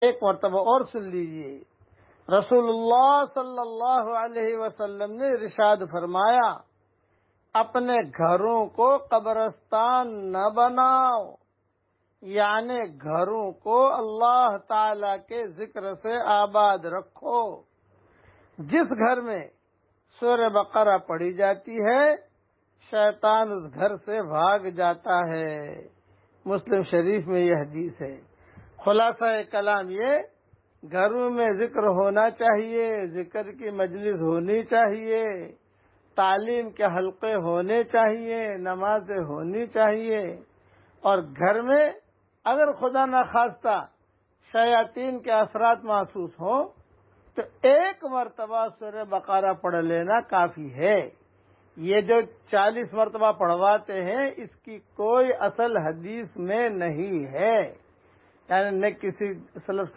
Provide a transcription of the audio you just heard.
ایک مرتبہ اور سن لیجیے، رسول اللہ صلی اللہ علیہ وسلم نے ارشاد فرمایا، اپنے گھروں کو قبرستان نہ بناؤ، یعنی گھروں کو اللہ تعالی کے ذکر سے آباد رکھو۔ جس گھر میں سورہ بقرہ پڑھی جاتی ہے شیطان اس گھر سے بھاگ جاتا ہے۔ مسلم شریف میں یہ حدیث ہے۔ خلاصہ کلام یہ، گھروں میں ذکر ہونا چاہیے، ذکر کی مجلس ہونی چاہیے، تعلیم کے حلقے ہونے چاہیے، نمازیں ہونی چاہیے، اور گھر میں اگر خدا نخواستہ شیاطین کے اثرات محسوس ہوں تو ایک مرتبہ سورہ بقرہ پڑھ لینا کافی ہے۔ یہ جو 40 مرتبہ پڑھواتے ہیں اس کی کوئی اصل حدیث میں نہیں ہے، یعنی نہ کسی سلف